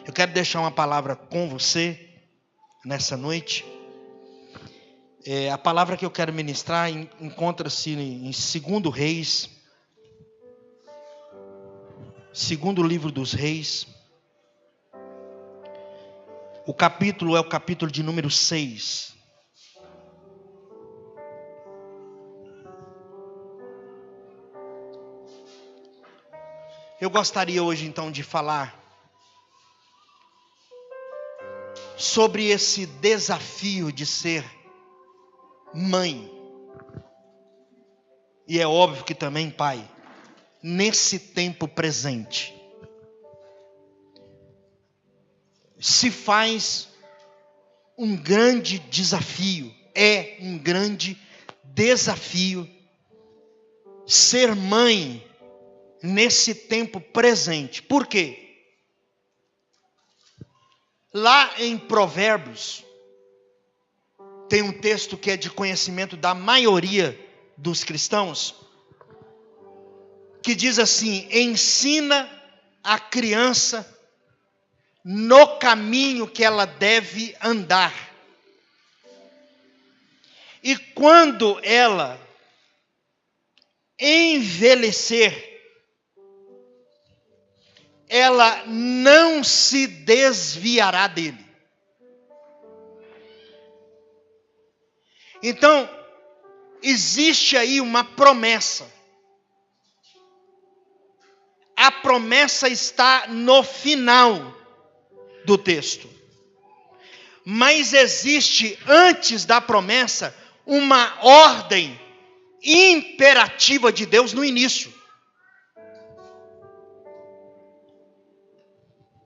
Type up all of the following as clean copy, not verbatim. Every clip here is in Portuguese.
Eu quero deixar uma palavra com você nessa noite. A palavra que eu quero ministrar encontra-se em 2 Reis, segundo livro dos Reis. O capítulo é o capítulo de número 6. Eu gostaria hoje então de falar sobre esse desafio de ser mãe. E é óbvio que também pai, nesse tempo presente. Se faz um grande desafio, é um grande desafio ser mãe nesse tempo presente. Por quê? Lá em Provérbios, tem um texto que é de conhecimento da maioria dos cristãos, que diz assim: ensina a criança no caminho que ela deve andar, e quando ela envelhecer, ela não se desviará dele. Então, existe aí uma promessa. A promessa está no final do texto. Mas existe, antes da promessa, uma ordem imperativa de Deus no início.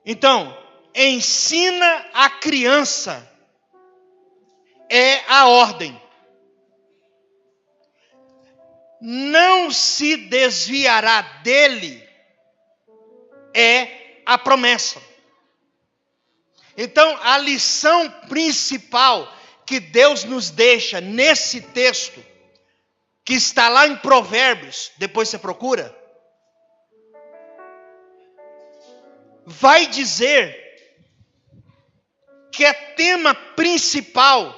Então, ensina a criança é a ordem. Não se desviará dele é a promessa. Então, a lição principal que Deus nos deixa nesse texto, que está lá em Provérbios, depois você procura, vai dizer que é tema principal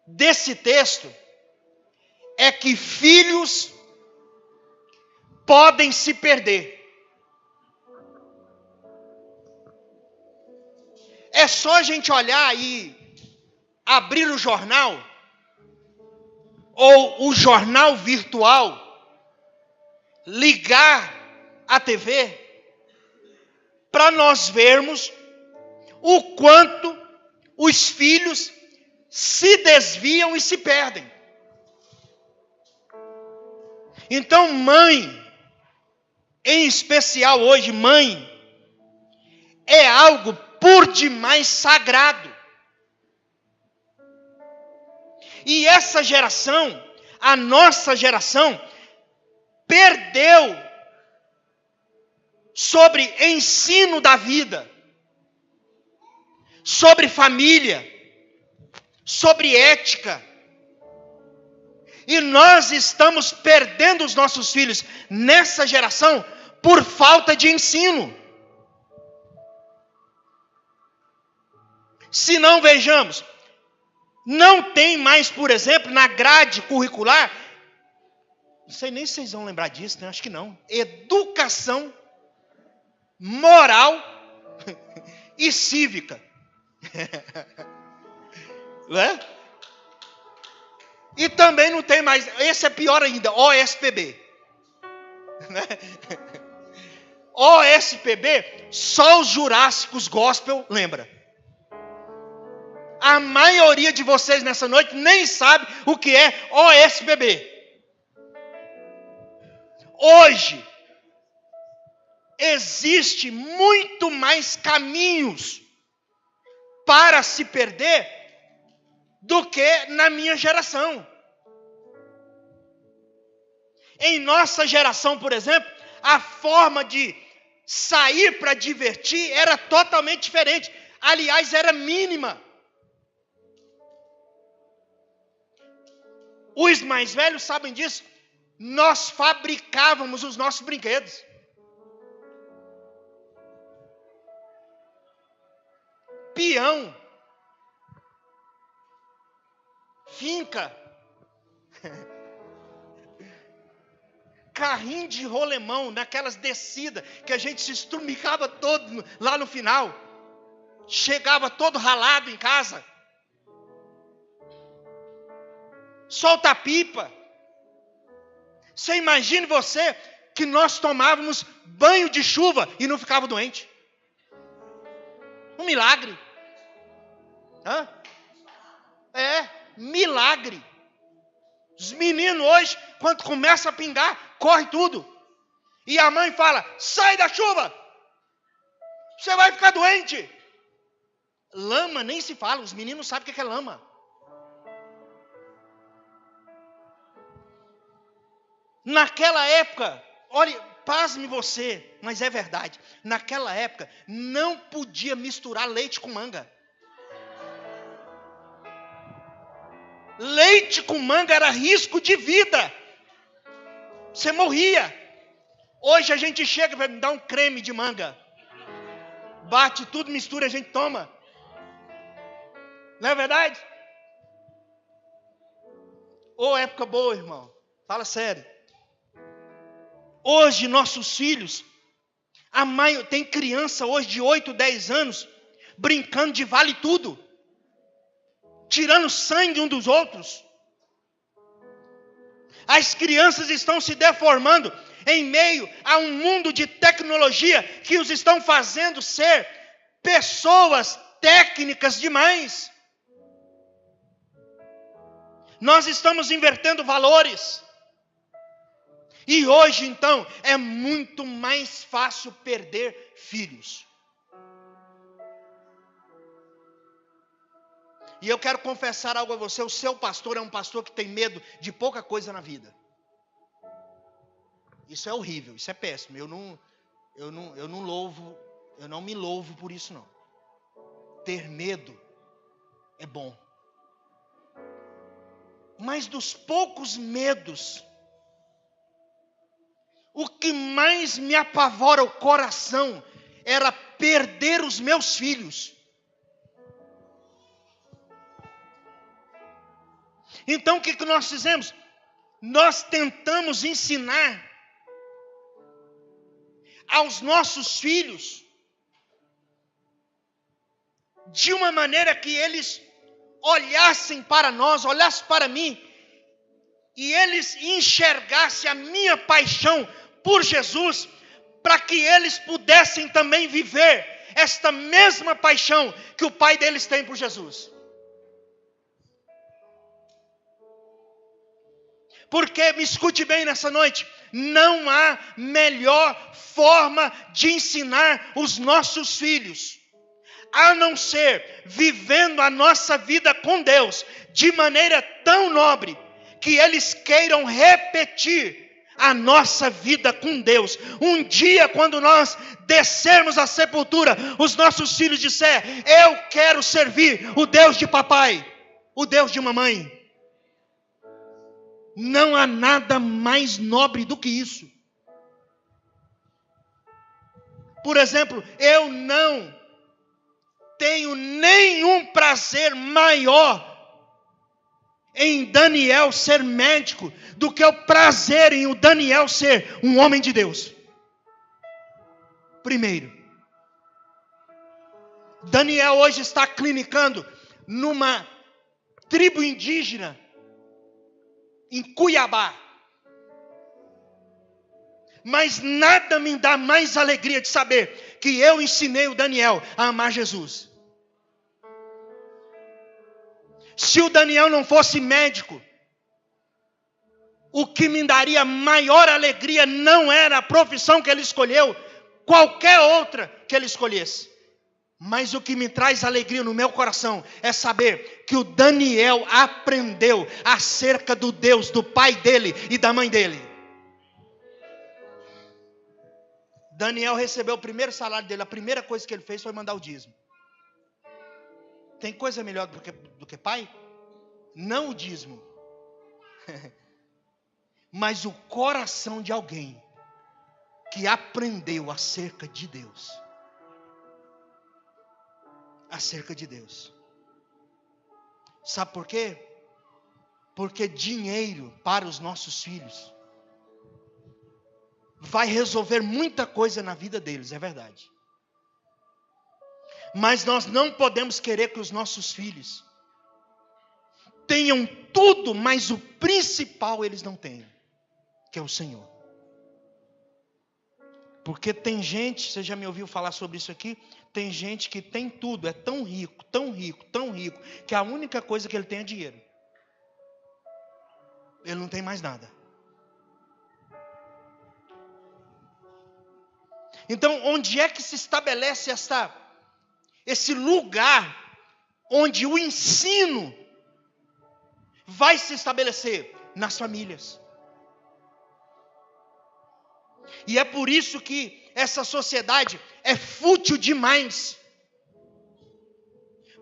desse texto é que filhos podem se perder. É só a gente olhar e abrir o jornal, ou o jornal virtual, ligar a TV, para nós vermos o quanto os filhos se desviam e se perdem. Então, mãe, em especial hoje, mãe, é algo por demais sagrado. E essa geração, a nossa geração, perdeu sobre ensino da vida, sobre família, sobre ética. E nós estamos perdendo os nossos filhos nessa geração por falta de ensino. Se não, vejamos, não tem mais, por exemplo, na grade curricular, não sei nem se vocês vão lembrar disso, né? Acho que não. Educação moral e cívica. Não é? E também não tem mais, esse é pior ainda, OSPB. Né? OSPB, só os Jurássicos Gospel lembra. A maioria de vocês nessa noite nem sabe o que é OSPB. Hoje, existe muito mais caminhos para se perder do que na minha geração. Em nossa geração, por exemplo, a forma de sair para divertir era totalmente diferente. Aliás, era mínima. Os mais velhos sabem disso. Nós fabricávamos os nossos brinquedos. peão, finca, carrinho de rolemão, naquelas descidas que a gente se estrumicava todo lá no final, chegava todo ralado em casa, solta a pipa. Você imagine você que nós tomávamos banho de chuva e não ficava doente. Um milagre. Milagre. Os meninos hoje, quando começa a pingar, corre tudo. E a mãe fala, sai da chuva, você vai ficar doente. Lama nem se fala, os meninos sabem o que é lama. Naquela época, olha, pasme você, mas é verdade. Naquela época, não podia misturar leite com manga. Leite com manga era risco de vida. Você morria. Hoje a gente chega e vai me dar um creme de manga. Bate tudo, mistura, a gente toma. Não é verdade? Ô, época boa, irmão. Fala sério. Hoje nossos filhos, tem criança hoje de 8, 10 anos, brincando de vale tudo, tirando sangue um dos outros. As crianças estão se deformando em meio a um mundo de tecnologia que os estão fazendo ser pessoas técnicas demais. Nós estamos invertendo valores. E hoje, então, é muito mais fácil perder filhos. E eu quero confessar algo a você, o seu pastor é um pastor que tem medo de pouca coisa na vida. Isso é horrível, isso é péssimo. Eu não me louvo por isso não. Ter medo é bom. Mas dos poucos medos, o que mais me apavora o coração era perder os meus filhos. Então o que nós fizemos? Nós tentamos ensinar aos nossos filhos de uma maneira que eles olhassem para nós, olhassem para mim, e eles enxergassem a minha paixão por Jesus, para que eles pudessem também viver esta mesma paixão que o pai deles tem por Jesus. Porque, me escute bem nessa noite, não há melhor forma de ensinar os nossos filhos, a não ser vivendo a nossa vida com Deus, de maneira tão nobre, que eles queiram repetir a nossa vida com Deus. Um dia, quando nós descermos à sepultura, os nossos filhos disserem, eu quero servir o Deus de papai, o Deus de mamãe. Não há nada mais nobre do que isso. Por exemplo, eu não tenho nenhum prazer maior em Daniel ser médico do que o prazer em o Daniel ser um homem de Deus. Primeiro, Daniel hoje está clinicando numa tribo indígena em Cuiabá. Mas nada me dá mais alegria de saber que eu ensinei o Daniel a amar Jesus. Se o Daniel não fosse médico, o que me daria maior alegria não era a profissão que ele escolheu, qualquer outra que ele escolhesse. Mas o que me traz alegria no meu coração é saber que o Daniel aprendeu acerca do Deus, do pai dele e da mãe dele. Daniel recebeu o primeiro salário dele, a primeira coisa que ele fez foi mandar o dízimo. Tem coisa melhor do que pai? Não o dízimo, mas o coração de alguém que aprendeu acerca de Deus. acerca de Deus. Sabe por quê? Porque dinheiro para os nossos filhos vai resolver muita coisa na vida deles, é verdade. Mas nós não podemos querer que os nossos filhos tenham tudo, mas o principal eles não tenham, que é o Senhor. Porque tem gente, você já me ouviu falar sobre isso aqui, tem gente que tem tudo, é tão rico, tão rico, tão rico, que a única coisa que ele tem é dinheiro. Ele não tem mais nada. Então, onde é que se estabelece esse lugar onde o ensino vai se estabelecer? Nas famílias. E é por isso que essa sociedade é fútil demais.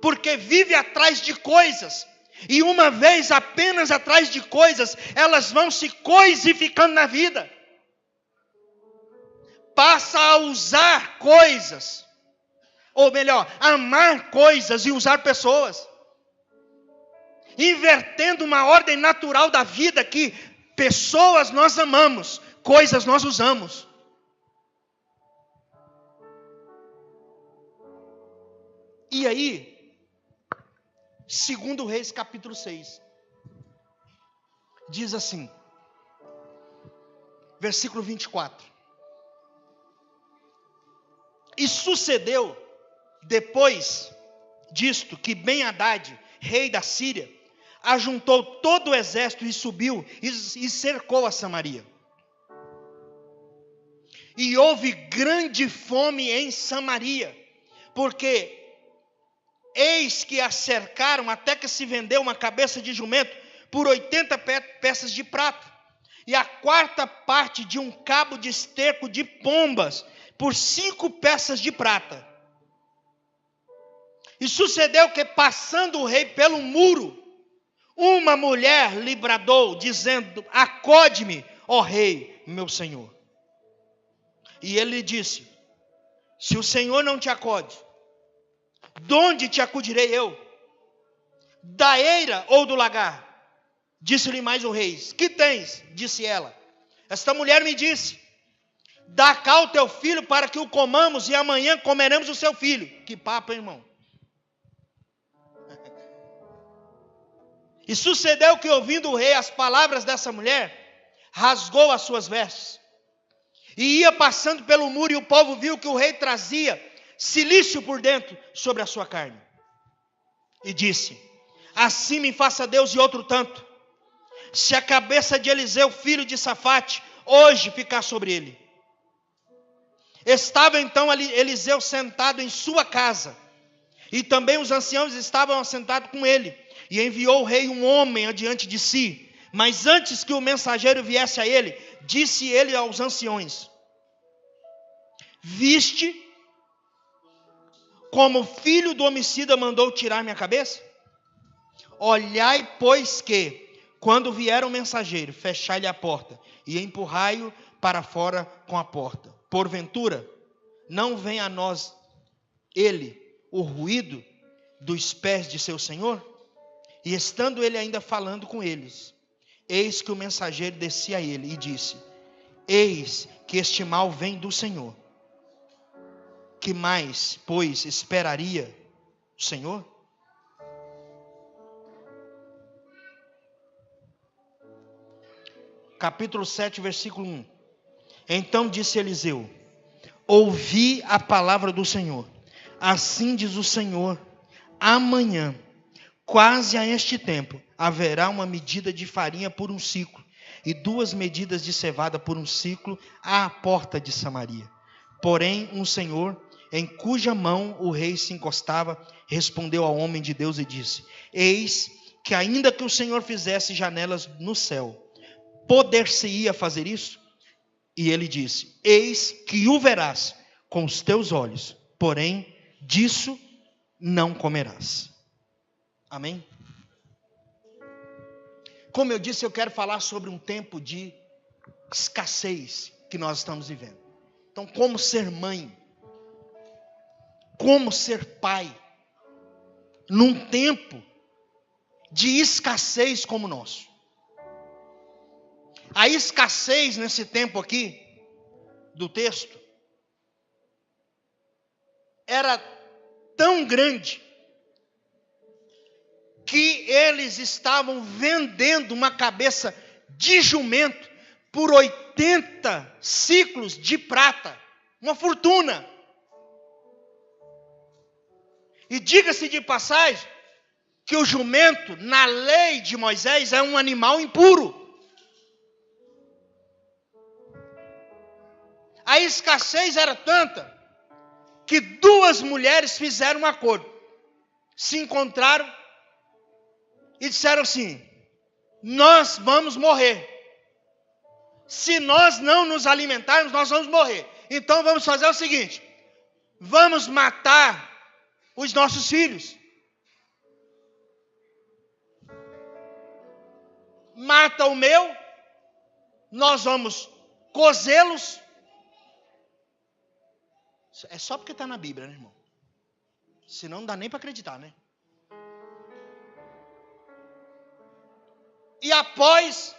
Porque vive atrás de coisas. E uma vez apenas atrás de coisas, elas vão se coisificando na vida. Passa a usar coisas. Ou melhor, amar coisas e usar pessoas. Invertendo uma ordem natural da vida que pessoas nós amamos, coisas nós usamos. E aí, 2 Reis capítulo 6, diz assim, versículo 24. E sucedeu, depois disto, que Ben-Hadad, rei da Síria, ajuntou todo o exército e subiu e cercou a Samaria. E houve grande fome em Samaria, porque eis que a cercaram até que se vendeu uma cabeça de jumento por 80 peças de prata, e a quarta parte de um cabo de esterco de pombas por 5 peças de prata. E sucedeu que, passando o rei pelo muro, uma mulher lhe bradou, dizendo: acode-me, ó rei, meu senhor. E ele lhe disse: se o Senhor não te acode, de onde te acudirei eu? Da eira ou do lagar? Disse-lhe mais o rei: que tens? Disse ela: esta mulher me disse: dá cá o teu filho para que o comamos, e amanhã comeremos o seu filho. Que papo, hein, irmão? E sucedeu que, ouvindo o rei as palavras dessa mulher, rasgou as suas vestes, e ia passando pelo muro, e o povo viu que o rei trazia cilício por dentro sobre a sua carne. E disse: assim me faça Deus e outro tanto, se a cabeça de Eliseu, filho de Safate, hoje ficar sobre ele. Estava então Eliseu sentado em sua casa, e também os anciãos estavam assentados com ele. E enviou o rei um homem adiante de si. Mas antes que o mensageiro viesse a ele, disse ele aos anciões: viste como o filho do homicida mandou tirar minha cabeça? Olhai, pois, que, quando vier o mensageiro, fechai-lhe a porta, e empurrai-o para fora com a porta. Porventura, não vem a nós ele, o ruído dos pés de seu senhor? E estando ele ainda falando com eles, eis que o mensageiro descia a ele e disse: eis que este mal vem do Senhor. Que mais, pois, esperaria o Senhor? Capítulo 7, versículo 1. Então disse Eliseu: ouvi a palavra do Senhor. Assim diz o Senhor: amanhã, quase a este tempo, haverá uma medida de farinha por um ciclo, e 2 medidas de cevada por um ciclo à porta de Samaria. Porém, um senhor, em cuja mão o rei se encostava, respondeu ao homem de Deus e disse: eis que ainda que o Senhor fizesse janelas no céu, poder-se-ia fazer isso? E ele disse: eis que o verás com os teus olhos, porém disso não comerás. Amém? Como eu disse, eu quero falar sobre um tempo de escassez que nós estamos vivendo. Então, como ser mãe, como ser pai, num tempo de escassez como o nosso. A escassez nesse tempo aqui, do texto, era tão grande que eles estavam vendendo uma cabeça de jumento por 80 ciclos de prata, uma fortuna. E diga-se de passagem, que o jumento, na lei de Moisés, é um animal impuro. A escassez era tanta, que 2 mulheres fizeram um acordo. Se encontraram e disseram assim: nós vamos morrer. Se nós não nos alimentarmos, nós vamos morrer. Então vamos fazer o seguinte: vamos matar os nossos filhos. Mata o meu, nós vamos cozê-los. É só porque está na Bíblia, né, irmão? Senão não dá nem para acreditar, né? E após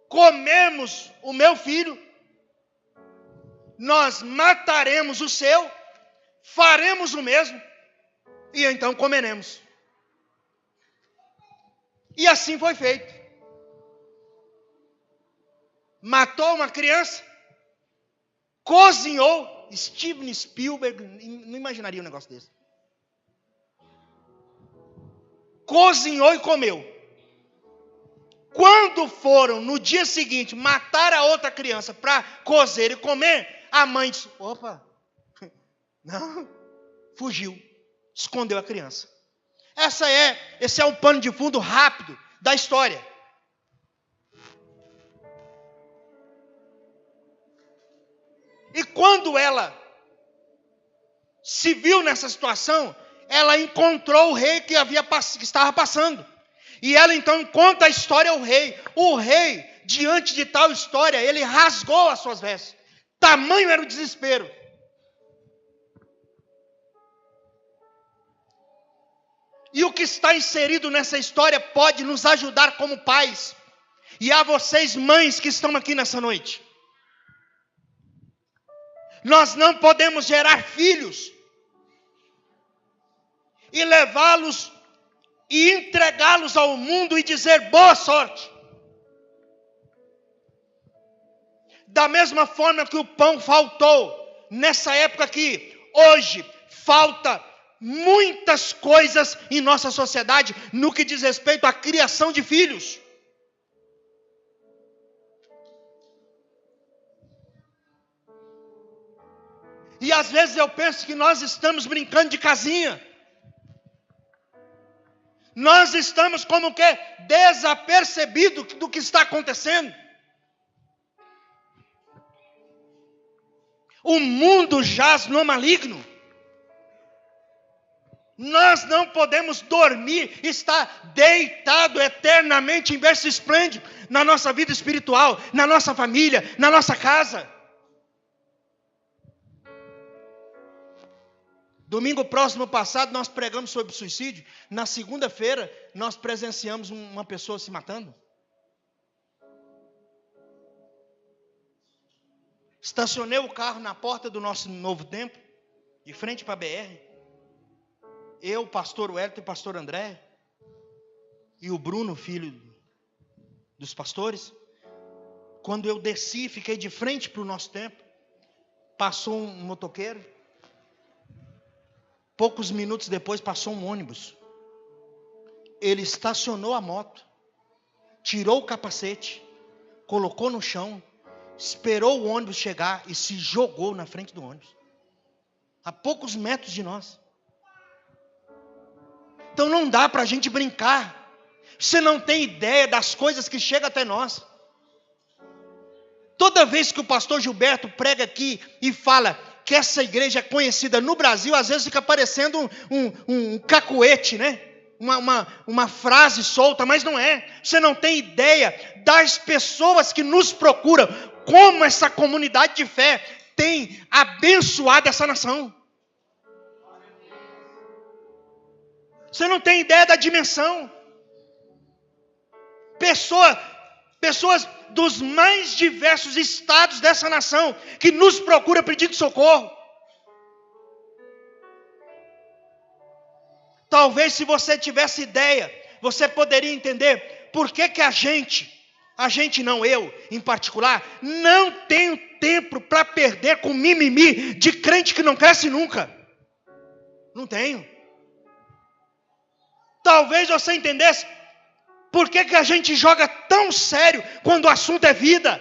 comermos o meu filho, nós mataremos o seu, faremos o mesmo, e então comeremos. E assim foi feito. Matou uma criança, cozinhou. Steven Spielberg não imaginaria um negócio desse. Cozinhou e comeu. Quando foram no dia seguinte matar a outra criança para cozer e comer, a mãe disse: opa, não, fugiu, escondeu a criança. Esse é um pano de fundo rápido da história. E quando ela se viu nessa situação, ela encontrou o rei que estava passando. E ela então conta a história ao rei. O rei, diante de tal história, ele rasgou as suas vestes. Tamanho era o desespero. E o que está inserido nessa história pode nos ajudar como pais. E a vocês, mães, que estão aqui nessa noite. Nós não podemos gerar filhos e levá-los e entregá-los ao mundo e dizer boa sorte. Da mesma forma que o pão faltou nessa época aqui, hoje falta muitas coisas em nossa sociedade no que diz respeito à criação de filhos. E às vezes eu penso que nós estamos brincando de casinha. Nós estamos como que desapercebidos do que está acontecendo. O mundo jaz no maligno. Nós não podemos dormir, estar deitado eternamente em berço esplêndido na nossa vida espiritual, na nossa família, na nossa casa. Domingo próximo passado nós pregamos sobre suicídio. Na segunda-feira nós presenciamos uma pessoa se matando. Estacionei o carro na porta do nosso novo templo, de frente para a BR. Eu, o pastor Wellington e o pastor André, e o Bruno, filho dos pastores. Quando eu desci, fiquei de frente para o nosso templo, passou um motoqueiro. Poucos minutos depois passou um ônibus. Ele estacionou a moto, tirou o capacete, colocou no chão, esperou o ônibus chegar e se jogou na frente do ônibus. A poucos metros de nós. Então não dá para a gente brincar. Você não tem ideia das coisas que chegam até nós. Toda vez que o pastor Gilberto prega aqui e fala que essa igreja é conhecida no Brasil, às vezes fica parecendo um cacuete, né? Uma frase solta, mas não é. Você não tem ideia das pessoas que nos procuram, como essa comunidade de fé tem abençoado essa nação. Você não tem ideia da dimensão. Pessoas dos mais diversos estados dessa nação que nos procura pedindo socorro. Talvez se você tivesse ideia, você poderia entender por que a gente não, eu em particular, não tenho tempo para perder com mimimi de crente que não cresce nunca. Não tenho. Talvez você entendesse por que a gente joga tão sério quando o assunto é vida.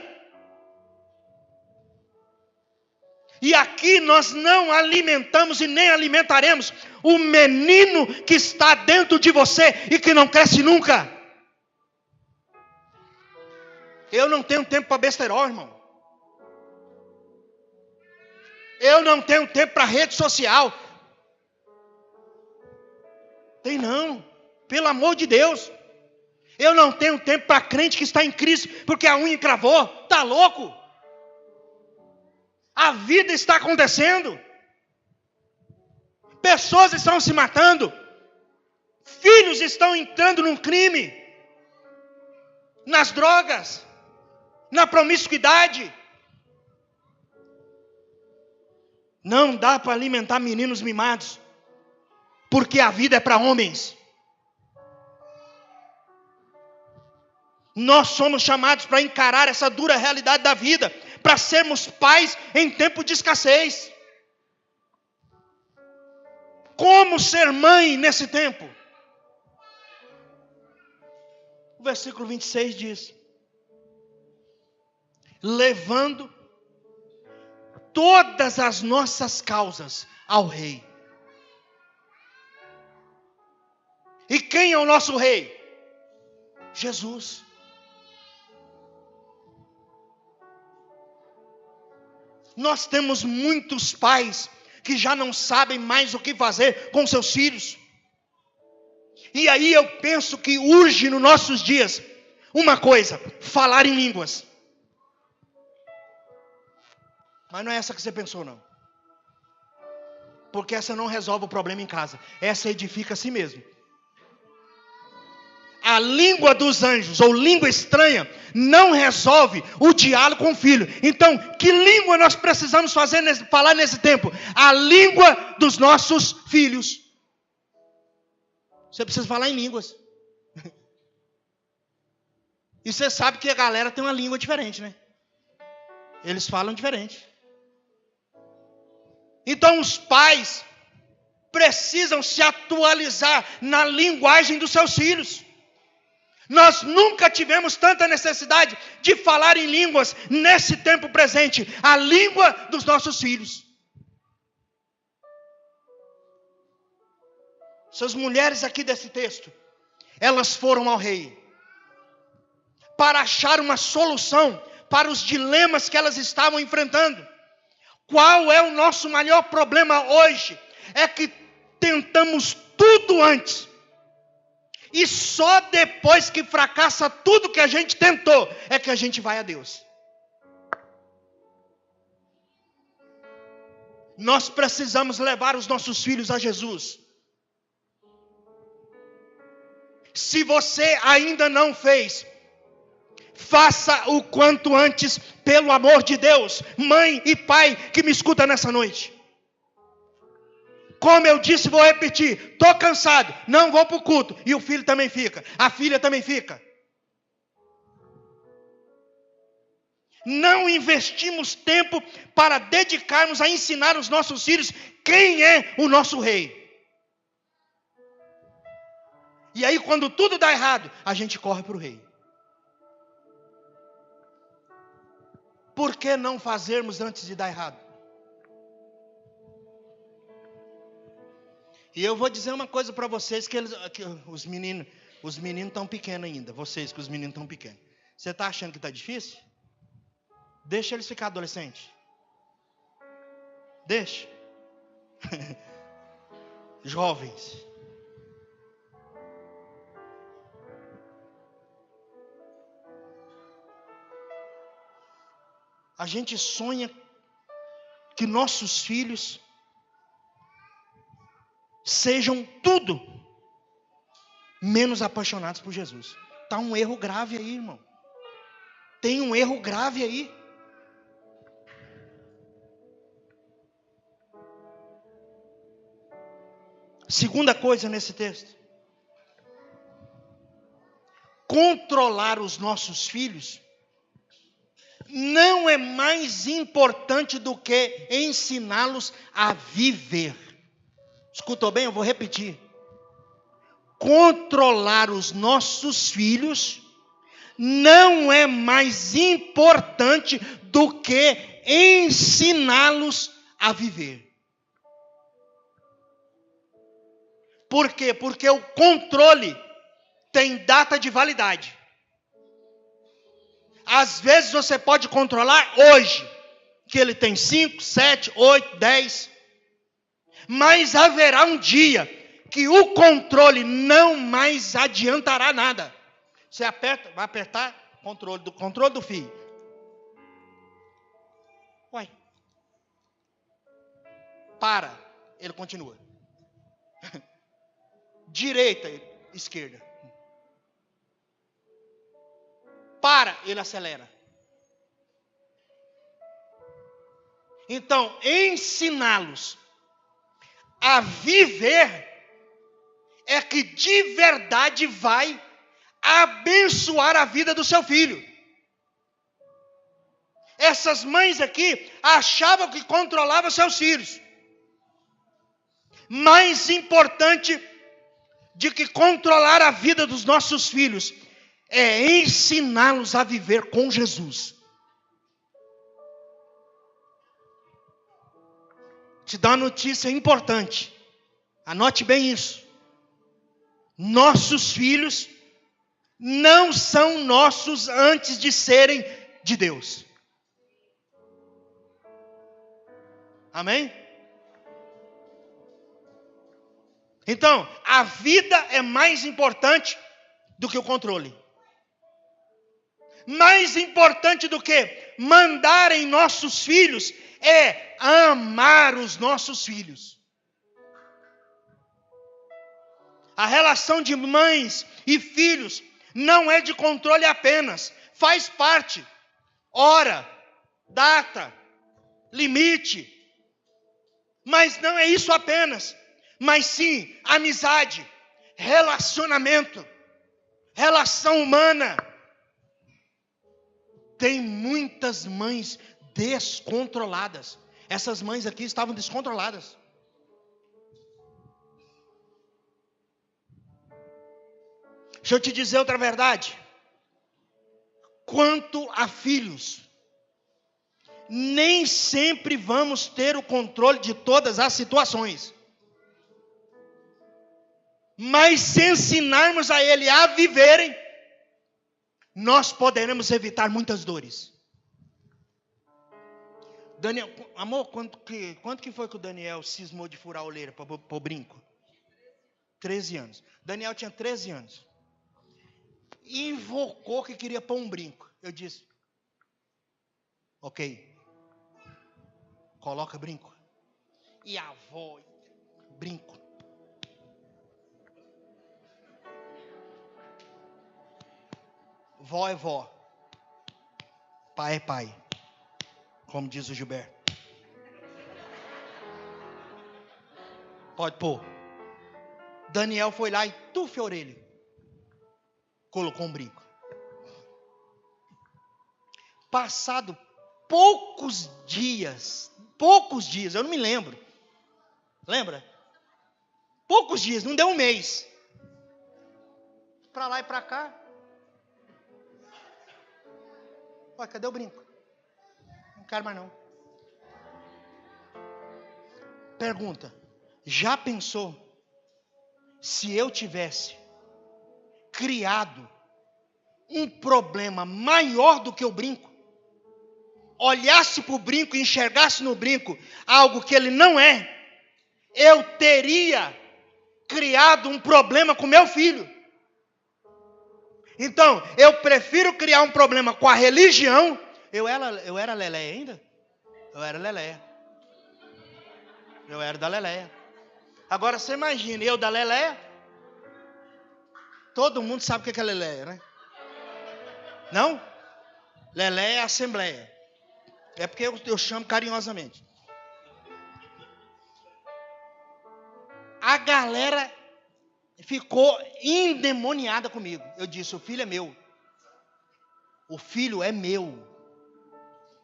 E aqui nós não alimentamos e nem alimentaremos o menino que está dentro de você e que não cresce nunca. Eu não tenho tempo para besterol, irmão. Eu não tenho tempo para rede social. Tem não. Pelo amor de Deus. Eu não tenho tempo para crente que está em crise porque a unha encravou. Está louco? A vida está acontecendo. Pessoas estão se matando. Filhos estão entrando num crime. Nas drogas. Na promiscuidade. Não dá para alimentar meninos mimados. Porque a vida é para homens. Nós somos chamados para encarar essa dura realidade da vida, para sermos pais em tempo de escassez. Como ser mãe nesse tempo? O versículo 26 diz: levando todas as nossas causas ao rei. E quem é o nosso rei? Jesus. Nós temos muitos pais que já não sabem mais o que fazer com seus filhos. E aí eu penso que urge nos nossos dias uma coisa: falar em línguas. Mas não é essa que você pensou, não. Porque essa não resolve o problema em casa. Essa edifica a si mesmo. A língua dos anjos, ou língua estranha, não resolve o diálogo com o filho. Então, que língua nós precisamos falar nesse tempo? A língua dos nossos filhos. Você precisa falar em línguas. E você sabe que a galera tem uma língua diferente, né? Eles falam diferente. Então, os pais precisam se atualizar na linguagem dos seus filhos. Nós nunca tivemos tanta necessidade de falar em línguas nesse tempo presente. A língua dos nossos filhos. Essas mulheres aqui desse texto, elas foram ao rei para achar uma solução para os dilemas que elas estavam enfrentando. Qual é o nosso maior problema hoje? É que tentamos tudo antes. E só depois que fracassa tudo que a gente tentou, é que a gente vai a Deus. Nós precisamos levar os nossos filhos a Jesus. Se você ainda não fez, faça o quanto antes, pelo amor de Deus. Mãe e pai que me escuta nessa noite. Como eu disse, vou repetir. Estou cansado, não vou para o culto. E o filho também fica, a filha também fica. Não investimos tempo para dedicarmos a ensinar os nossos filhos quem é o nosso rei. E aí quando tudo dá errado, a gente corre para o rei. Por que não fazermos antes de dar errado? E eu vou dizer uma coisa para vocês, que os meninos estão pequenos ainda. Vocês que os meninos estão pequenos. Você está achando que está difícil? Deixa eles ficar adolescentes. Deixa. Jovens. A gente sonha que nossos filhos sejam tudo menos apaixonados por Jesus. Está um erro grave aí, irmão. Tem um erro grave aí. Segunda coisa nesse texto. Controlar os nossos filhos não é mais importante do que ensiná-los a viver. Escutou bem? Eu vou repetir. Controlar os nossos filhos não é mais importante do que ensiná-los a viver. Por quê? Porque o controle tem data de validade. Às vezes você pode controlar hoje, que ele tem 5, 7, 8, 10. Mas haverá um dia que o controle não mais adiantará nada. Você aperta, vai apertar controle do filho. Uai. Para, ele continua. Direita, esquerda. Para, ele acelera. Então, ensiná-los a viver é que de verdade vai abençoar a vida do seu filho. Essas mães aqui achavam que controlavam seus filhos. Mais importante de que controlar a vida dos nossos filhos é ensiná-los a viver com Jesus. Te dá uma notícia importante. Anote bem isso. Nossos filhos não são nossos antes de serem de Deus. Amém? Então, a vida é mais importante do que o controle. Mais importante do que mandar em nossos filhos é amar os nossos filhos. A relação de mães e filhos não é de controle apenas, faz parte. Hora, data, limite. Mas não é isso apenas, mas sim amizade, relacionamento, relação humana. Tem muitas mães descontroladas. Essas mães aqui estavam descontroladas. Deixa eu te dizer outra verdade. Quanto a filhos, nem sempre vamos ter o controle de todas as situações. Mas se ensinarmos a ele a viverem, nós poderemos evitar muitas dores. Daniel, amor, quanto que foi que o Daniel cismou de furar a orelha para o brinco? 13 anos. Daniel tinha 13 anos. Invocou que queria pôr um brinco. Eu disse, ok, coloca brinco. E a avó, brinco. Vó é vó, pai é pai, como diz o Gilberto. Pode pôr. Daniel foi lá e tufe a orelha. Colocou um brinco. Passado poucos dias, eu não me lembro. Lembra? Poucos dias, não deu um mês. Para lá e para cá. Olha, cadê o brinco? Não quero mais não. Pergunta. Já pensou se eu tivesse criado um problema maior do que o brinco? Olhasse para o brinco e enxergasse no brinco algo que ele não é, eu teria criado um problema com meu filho. Então, eu prefiro criar um problema com a religião. Eu era Lelé ainda? Eu era Lelé. Eu era da Lelé. Agora você imagina, eu da Lelé. Todo mundo sabe o que é Leleia, né? Não? Leleia é assembleia. É porque eu chamo carinhosamente. A galera ficou endemoniada comigo. Eu disse, o filho é meu. O filho é meu.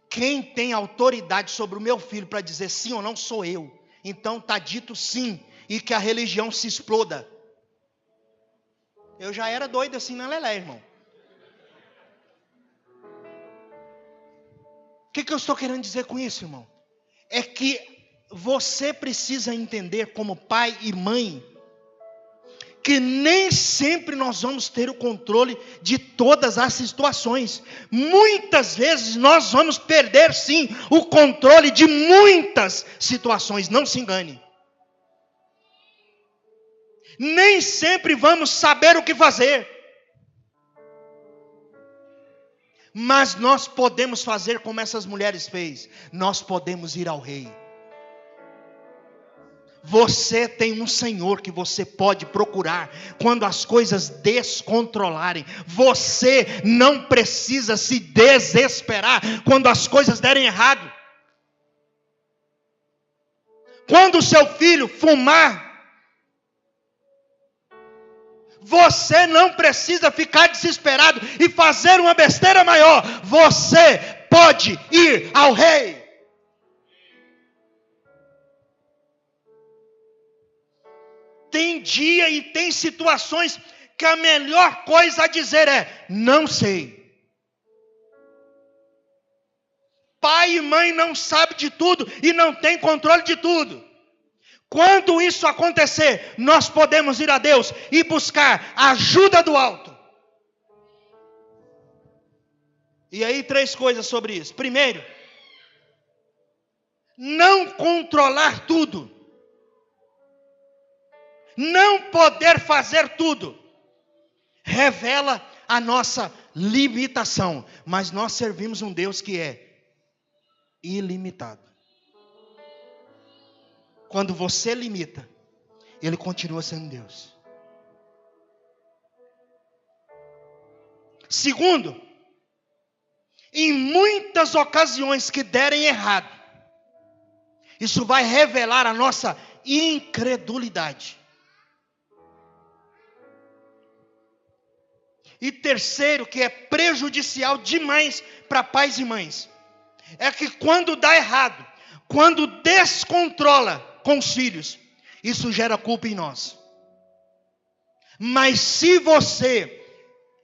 Quem tem autoridade sobre o meu filho para dizer sim ou não sou eu. Então está dito sim. E que a religião se exploda. Eu já era doido assim na Lelé, irmão. O que eu estou querendo dizer com isso, irmão? É que você precisa entender como pai e mãe que nem sempre nós vamos ter o controle de todas as situações. Muitas vezes nós vamos perder sim o controle de muitas situações, não se engane. Nem sempre vamos saber o que fazer. Mas nós podemos fazer como essas mulheres fez. Nós podemos ir ao rei. Você tem um Senhor que você pode procurar quando as coisas descontrolarem. Você não precisa se desesperar quando as coisas derem errado. Quando o seu filho fumar, você não precisa ficar desesperado e fazer uma besteira maior. Você pode ir ao rei. Tem dia e tem situações que a melhor coisa a dizer é: não sei. Pai e mãe não sabem de tudo e não tem controle de tudo. Quando isso acontecer, nós podemos ir a Deus e buscar a ajuda do alto. E aí 3 coisas sobre isso. Primeiro, não controlar tudo. Não poder fazer tudo revela a nossa limitação. Mas nós servimos um Deus que é ilimitado. Quando você limita, Ele continua sendo Deus. Segundo, em muitas ocasiões que derem errado, isso vai revelar a nossa incredulidade. E terceiro, que é prejudicial demais para pais e mães, é que quando dá errado, quando descontrola com os filhos, isso gera culpa em nós. Mas se você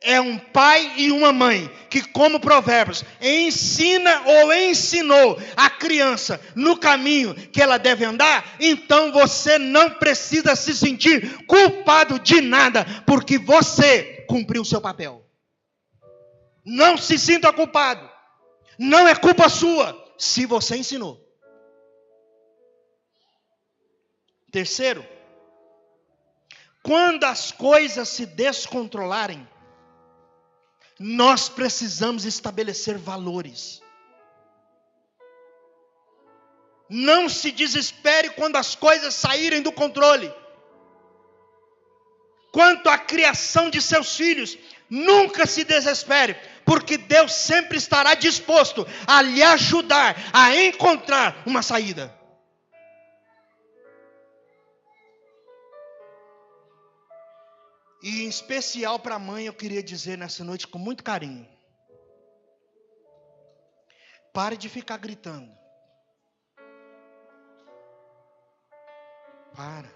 é um pai e uma mãe que, como Provérbios, ensina ou ensinou a criança no caminho que ela deve andar, então você não precisa se sentir culpado de nada, porque você cumpriu o seu papel. Não se sinta culpado. Não é culpa sua se você ensinou. Terceiro, quando as coisas se descontrolarem, nós precisamos estabelecer valores. Não se desespere quando as coisas saírem do controle. Quanto à criação de seus filhos, nunca se desespere, porque Deus sempre estará disposto a lhe ajudar a encontrar uma saída. E em especial para a mãe, eu queria dizer nessa noite com muito carinho: pare de ficar gritando. Para.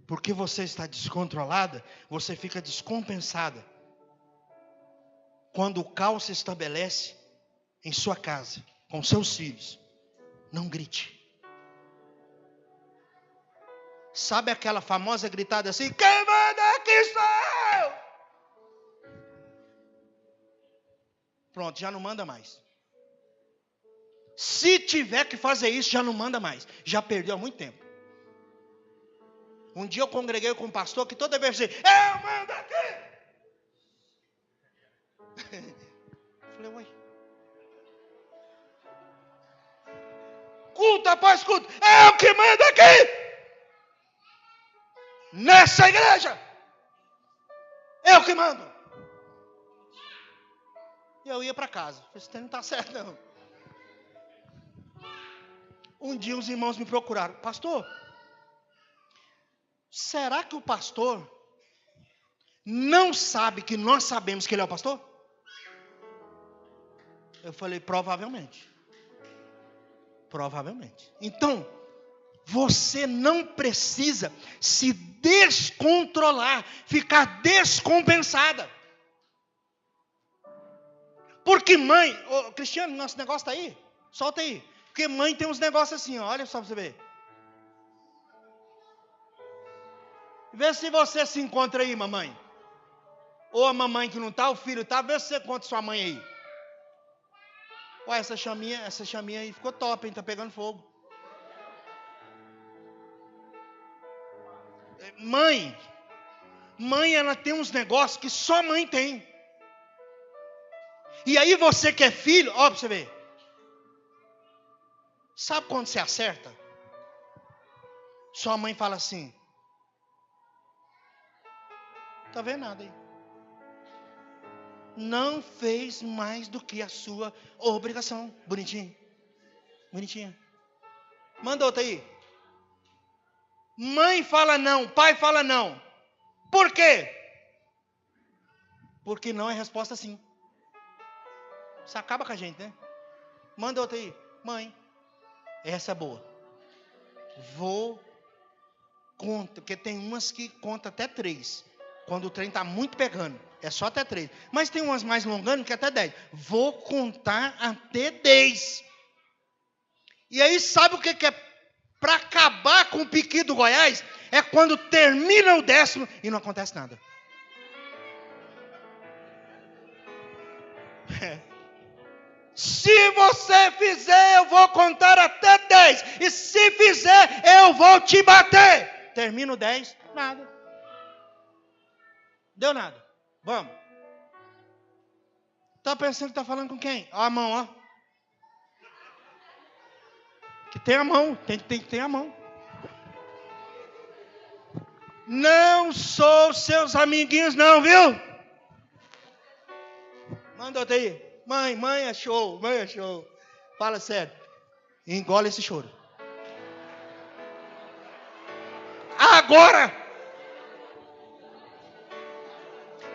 Porque você está descontrolada, você fica descompensada. Quando o caos se estabelece em sua casa, com seus filhos, não grite. Sabe aquela famosa gritada assim: quem manda aqui sou eu! Pronto, já não manda mais. Se tiver que fazer isso, já não manda mais. Já perdeu há muito tempo. Um dia eu congreguei com um pastor que toda vez dizia: eu mando aqui! Falei: uai. Culto após culto, é o que manda aqui! Nessa igreja! Eu que mando. E eu ia para casa. Isso não está certo, não. Um dia os irmãos me procuraram. Pastor, será que o pastor não sabe que nós sabemos que ele é o pastor? Eu falei, provavelmente. Provavelmente. Então, você não precisa se descontrolar, ficar descompensada. Porque mãe, Cristiano, nosso negócio está aí? Solta aí. Porque mãe tem uns negócios assim, ó, olha só para você ver. Vê se você se encontra aí, mamãe. Ou a mamãe que não está, o filho está, vê se você encontra sua mãe aí. Olha, essa chaminha aí ficou top, hein? Tá pegando fogo. Mãe, ela tem uns negócios que só mãe tem. E aí você que é filho, ó, pra você ver. Sabe quando você acerta? Sua mãe fala assim, tá vendo nada aí? Não fez mais do que a sua obrigação. Bonitinho. Bonitinha. Manda outra aí. Mãe fala não, pai fala não. Por quê? Porque não é resposta sim. Isso acaba com a gente, né? Manda outra aí. Mãe, essa é boa. Conta, porque tem umas que conta até 3. Quando o trem está muito pegando. É só até 3. Mas tem umas mais longando que até 10. Vou contar até 10. E aí sabe o que é? Para acabar com o piqui do Goiás, é quando termina o 10º e não acontece nada. Se você fizer, eu vou contar até 10. E se fizer, eu vou te bater. Termina o 10, nada. Deu nada. Vamos. Tá pensando que tá falando com quem? Ó a mão, ó. Que tem a mão. Tem que ter a mão. Não sou seus amiguinhos não, viu? Manda outra aí. Mãe é show. Mãe é show. Fala sério. Engole esse choro. Agora!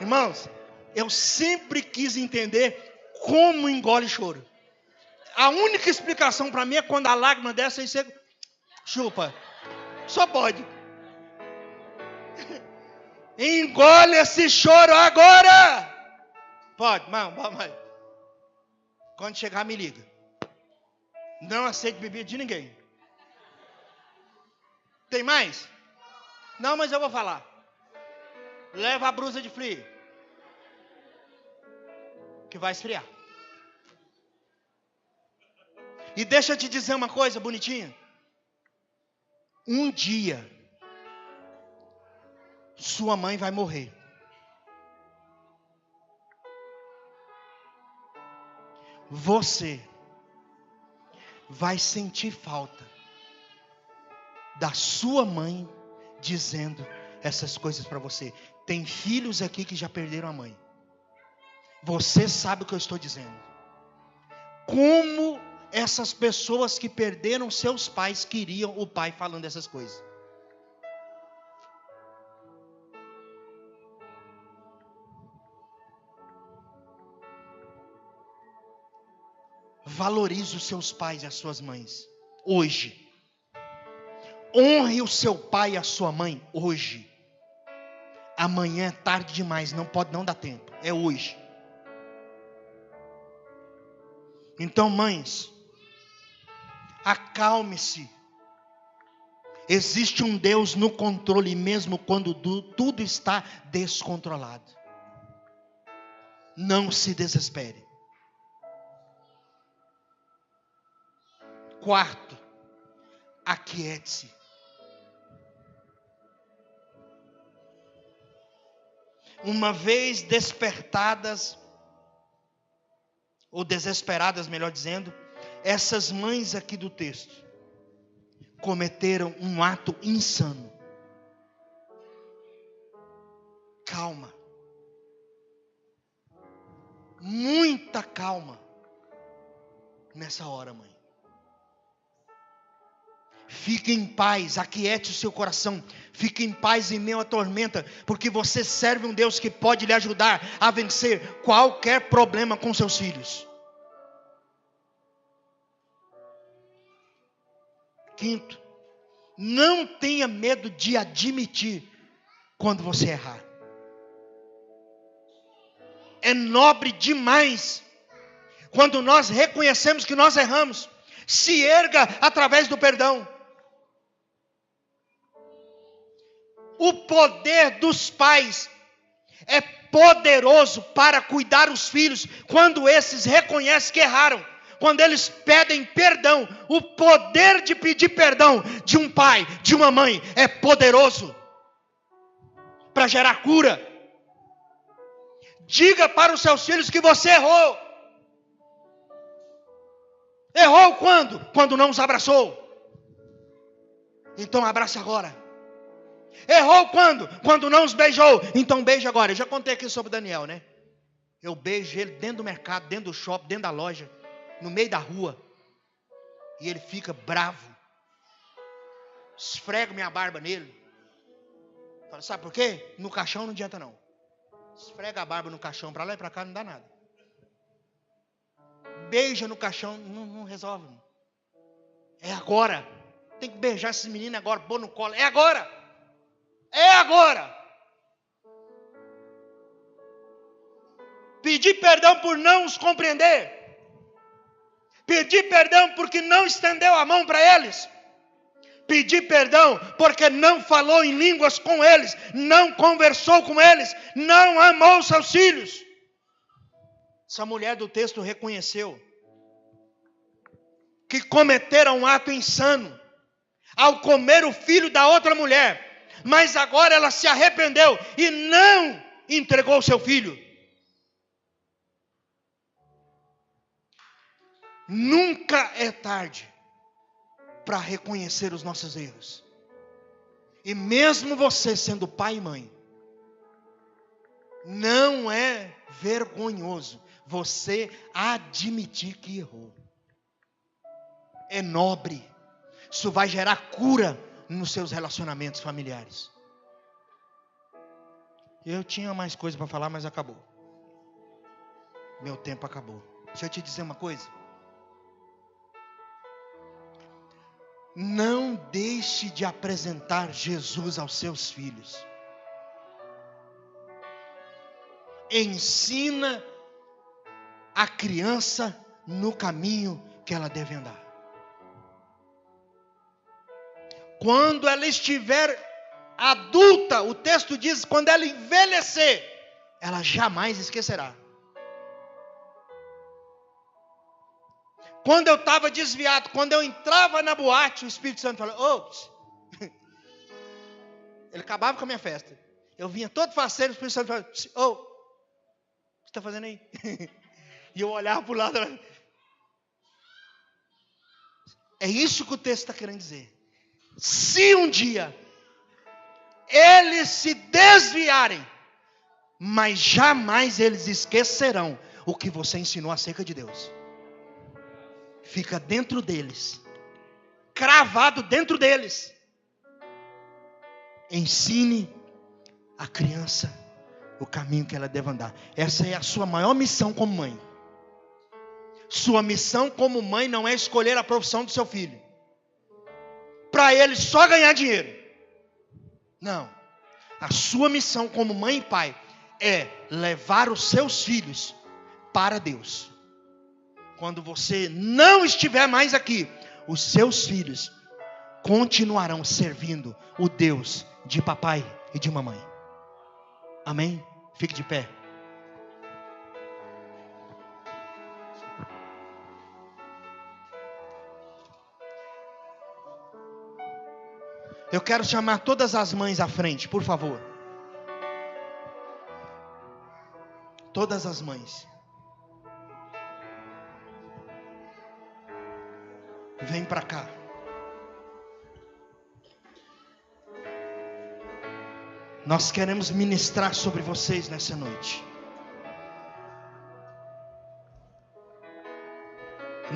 Irmãos, eu sempre quis entender como engole choro. A única explicação para mim é quando a lágrima desce e você chupa. Só pode. Engole esse choro agora. Pode, mãe. Quando chegar, me liga. Não aceito bebida de ninguém. Tem mais? Não, mas eu vou falar. Leva a blusa de frio. Que vai esfriar. E deixa eu te dizer uma coisa bonitinha. Um dia, sua mãe vai morrer. Você vai sentir falta da sua mãe dizendo essas coisas para você. Tem filhos aqui que já perderam a mãe. Você sabe o que eu estou dizendo. Como essas pessoas que perderam seus pais queriam o pai falando essas coisas. Valorize os seus pais e as suas mães hoje. Honre o seu pai e a sua mãe hoje. Amanhã é tarde demais, não dá tempo. É hoje. Então, mães, acalme-se. Existe um Deus no controle mesmo quando tudo está descontrolado. Não se desespere. Quarto, aquiete-se. Uma vez despertadas, ou desesperadas, melhor dizendo, essas mães aqui do texto cometeram um ato insano. Calma. muita calma nessa hora, mãe. Fique em paz, aquiete o seu coração. Fique em paz em meio à tormenta, porque você serve um Deus que pode lhe ajudar a vencer qualquer problema com seus filhos. Quinto, não tenha medo de admitir quando você errar. É nobre demais quando nós reconhecemos que nós erramos. Se erga através do perdão. O poder dos pais é poderoso para cuidar os filhos quando esses reconhecem que erraram. Quando eles pedem perdão, o poder de pedir perdão de um pai, de uma mãe, é poderoso para gerar cura. Diga para os seus filhos que você errou. Errou quando? Quando não os abraçou. Então abrace agora. Errou quando? Quando não os beijou. Então beije agora. Eu já contei aqui sobre Daniel, né? Eu beijo ele dentro do mercado, dentro do shopping, dentro da loja, no meio da rua. E ele fica bravo. Esfrego minha barba nele. Fala, sabe por quê? No caixão não adianta não. Esfrega a barba no caixão, para lá e para cá não dá nada. Beija no caixão, não resolve. É agora. Tem que beijar esses meninos agora, pôr no colo. É agora. É agora. Pedir perdão por não os compreender. Pedir perdão porque não estendeu a mão para eles. Pedir perdão porque não falou em línguas com eles, não conversou com eles, não amou seus filhos. Essa mulher do texto reconheceu que cometeram um ato insano ao comer o filho da outra mulher, mas agora ela se arrependeu e não entregou seu filho. Nunca é tarde para reconhecer os nossos erros. E mesmo você sendo pai e mãe, não é vergonhoso você admitir que errou. É nobre. Isso vai gerar cura nos seus relacionamentos familiares. Eu tinha mais coisa para falar, mas acabou. Meu tempo acabou. Deixa eu te dizer uma coisa. Não deixe de apresentar Jesus aos seus filhos. Ensina a criança no caminho que ela deve andar. Quando ela estiver adulta, o texto diz, quando ela envelhecer, ela jamais esquecerá. Quando eu estava desviado, quando eu entrava na boate, o Espírito Santo falou, ele acabava com a minha festa. Eu vinha todo faceiro, o Espírito Santo falou, o que você está fazendo aí? E eu olhava para o lado. É isso que o texto está querendo dizer. Se um dia eles se desviarem, mas jamais eles esquecerão o que você ensinou acerca de Deus. Fica dentro deles, cravado dentro deles. Ensine a criança o caminho que ela deve andar. Essa é a sua maior missão como mãe. Sua missão como mãe não é escolher a profissão do seu filho, para ele só ganhar dinheiro. Não. A sua missão como mãe e pai é levar os seus filhos para Deus. Quando você não estiver mais aqui, os seus filhos continuarão servindo o Deus de papai e de mamãe. Amém? Fique de pé. Eu quero chamar todas as mães à frente, por favor. Todas as mães. Vem para cá. Nós queremos ministrar sobre vocês nessa noite.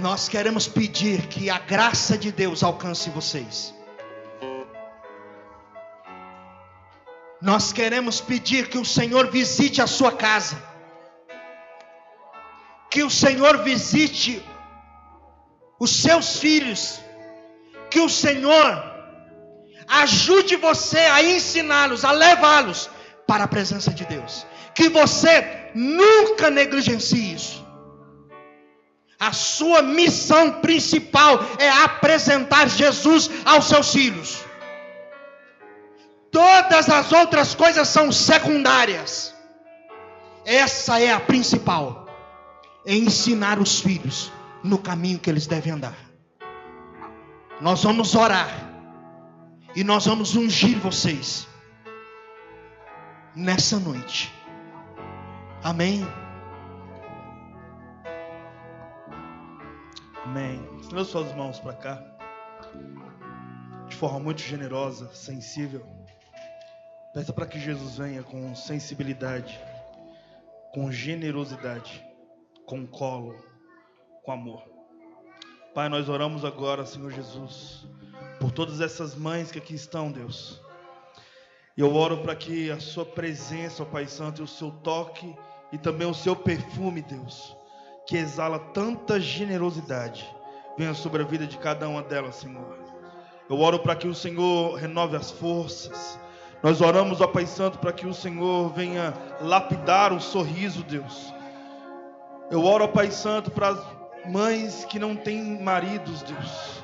Nós queremos pedir que a graça de Deus alcance vocês. Nós queremos pedir que o Senhor visite a sua casa. Que o Senhor visite os seus filhos. Que o Senhor ajude você a ensiná-los, a levá-los para a presença de Deus. Que você nunca negligencie isso. A sua missão principal é apresentar Jesus aos seus filhos. Todas as outras coisas são secundárias. Essa é a principal. É ensinar os filhos no caminho que eles devem andar. Nós vamos orar. E nós vamos ungir vocês. Nessa noite. Amém. Amém. Estenda suas mãos para cá. De forma muito generosa, sensível. Peça para que Jesus venha com sensibilidade, com generosidade, com colo, com amor. Pai, nós oramos agora, Senhor Jesus, por todas essas mães que aqui estão, Deus. E eu oro para que a sua presença, ó Pai Santo, e o seu toque e também o seu perfume, Deus, que exala tanta generosidade, venha sobre a vida de cada uma delas, Senhor. Eu oro para que o Senhor renove as forças. Nós oramos, ó Pai Santo, para que o Senhor venha lapidar o sorriso, Deus. Eu oro, ó Pai Santo, para as mães que não têm maridos, Deus.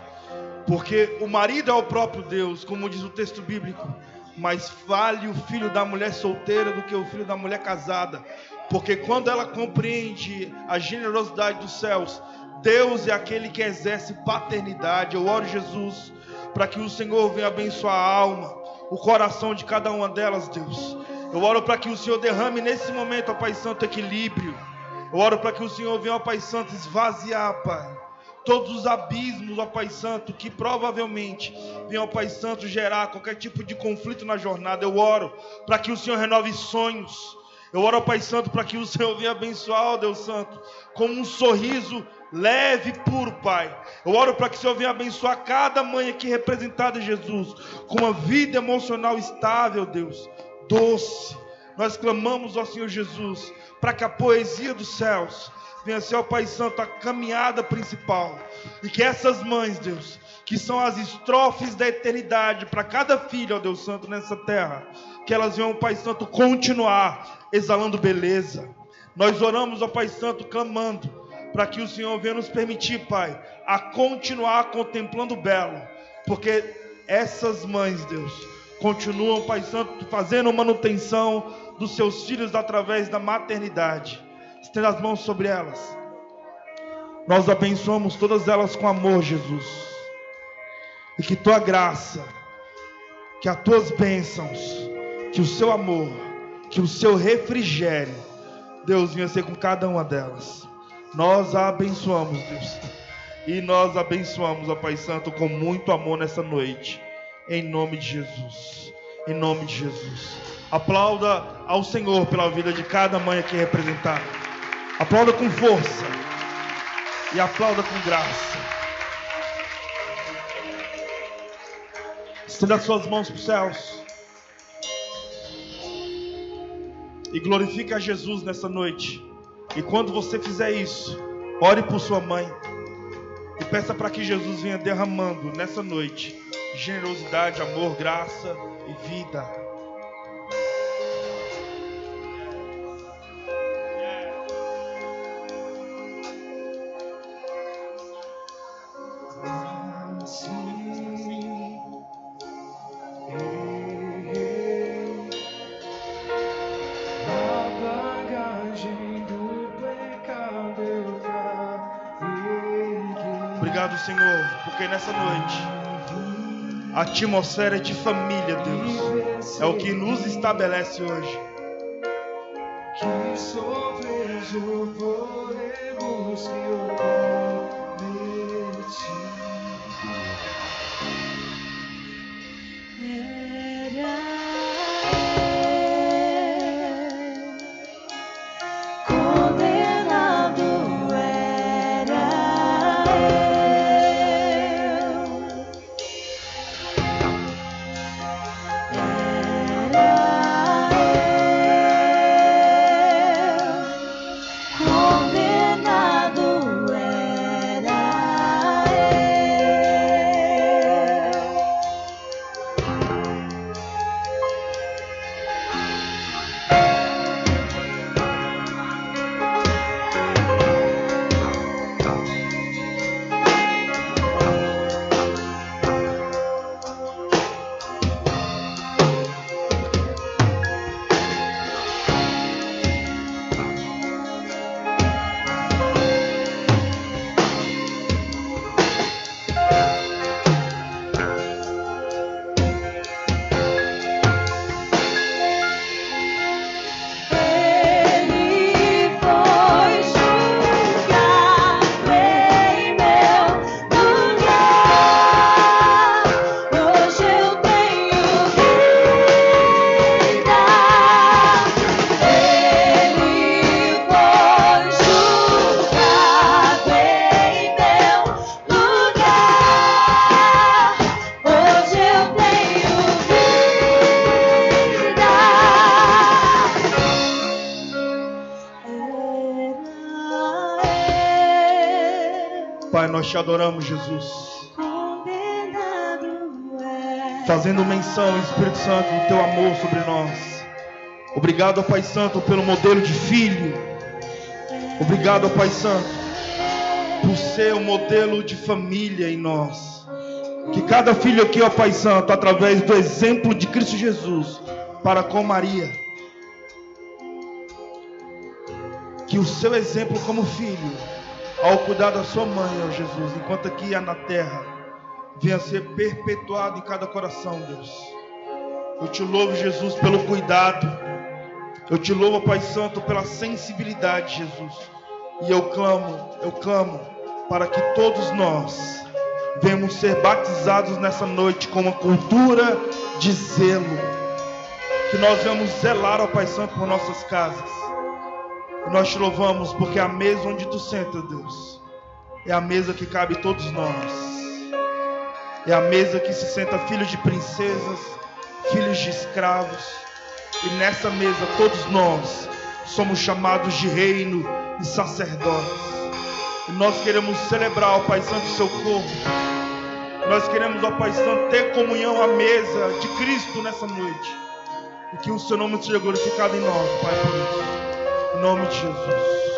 Porque o marido é o próprio Deus, como diz o texto bíblico. Mas vale o filho da mulher solteira do que o filho da mulher casada. Porque quando ela compreende a generosidade dos céus, Deus é aquele que exerce paternidade. Eu oro, Jesus, para que o Senhor venha abençoar a alma, o coração de cada uma delas, Deus. Eu oro para que o Senhor derrame nesse momento, ó Pai Santo, equilíbrio. Eu oro para que o Senhor venha, ó Pai Santo, esvaziar, Pai, todos os abismos, ó Pai Santo, que provavelmente venham, ó Pai Santo, gerar qualquer tipo de conflito na jornada. Eu oro para que o Senhor renove sonhos. Eu oro, ó Pai Santo, para que o Senhor venha abençoar, ó Deus Santo, com um sorriso leve e puro, Pai. Eu oro para que o Senhor venha abençoar cada mãe aqui representada, Jesus, com uma vida emocional estável, Deus, doce. Nós clamamos, ó Senhor Jesus, para que a poesia dos céus venha ser, ó Pai Santo, a caminhada principal. E que essas mães, Deus, que são as estrofes da eternidade para cada filho, ó Deus Santo, nessa terra, que elas venham, ó Pai Santo, continuar exalando beleza. Nós oramos, ó Pai Santo, clamando para que o Senhor venha nos permitir, Pai, a continuar contemplando o belo. Porque essas mães, Deus, continuam, Pai Santo, fazendo manutenção dos seus filhos através da maternidade. Estenda as mãos sobre elas. Nós abençoamos todas elas com amor, Jesus. E que tua graça, que as tuas bênçãos, que o seu amor, que o seu refrigério, Deus, venha ser com cada uma delas. Nós a abençoamos, Deus. E nós abençoamos, ó Pai Santo, com muito amor nessa noite. Em nome de Jesus. Em nome de Jesus. Aplauda ao Senhor pela vida de cada mãe aqui representada. Aplauda com força. E aplauda com graça. Estenda suas mãos para os céus. E glorifica a Jesus nessa noite. E quando você fizer isso, ore por sua mãe. E peça para que Jesus venha derramando nessa noite generosidade, amor, graça e vida. Obrigado, Senhor, porque nessa noite a atmosfera de família, Deus, é o que nos estabelece hoje. Que sobre o podemos que eu prometi. Condenado era nós te adoramos, Jesus. Fazendo menção, Espírito Santo, do teu amor sobre nós. Obrigado, Pai Santo, pelo modelo de filho. Obrigado, Pai Santo, por ser o modelo de família em nós. Que cada filho aqui, ó Pai Santo, através do exemplo de Cristo Jesus, para com Maria, que o seu exemplo como filho, ao cuidar da sua mãe, ó Jesus, enquanto aqui na terra, venha a ser perpetuado em cada coração, Deus. Eu te louvo, Jesus, pelo cuidado. Eu te louvo, Pai Santo, pela sensibilidade, Jesus. E eu clamo para que todos nós venhamos ser batizados nessa noite com uma cultura de zelo. Que nós venhamos zelar, ó Pai Santo, por nossas casas. E nós te louvamos porque a mesa onde tu senta, Deus, é a mesa que cabe todos nós. É a mesa que se senta filhos de princesas, filhos de escravos. E nessa mesa todos nós somos chamados de reino e sacerdotes. E nós queremos celebrar, ó Pai Santo, o seu corpo. Nós queremos, ó Pai Santo, ter comunhão à mesa de Cristo nessa noite. E que o seu nome seja glorificado em nós, Pai, por isso. Em nome de Jesus.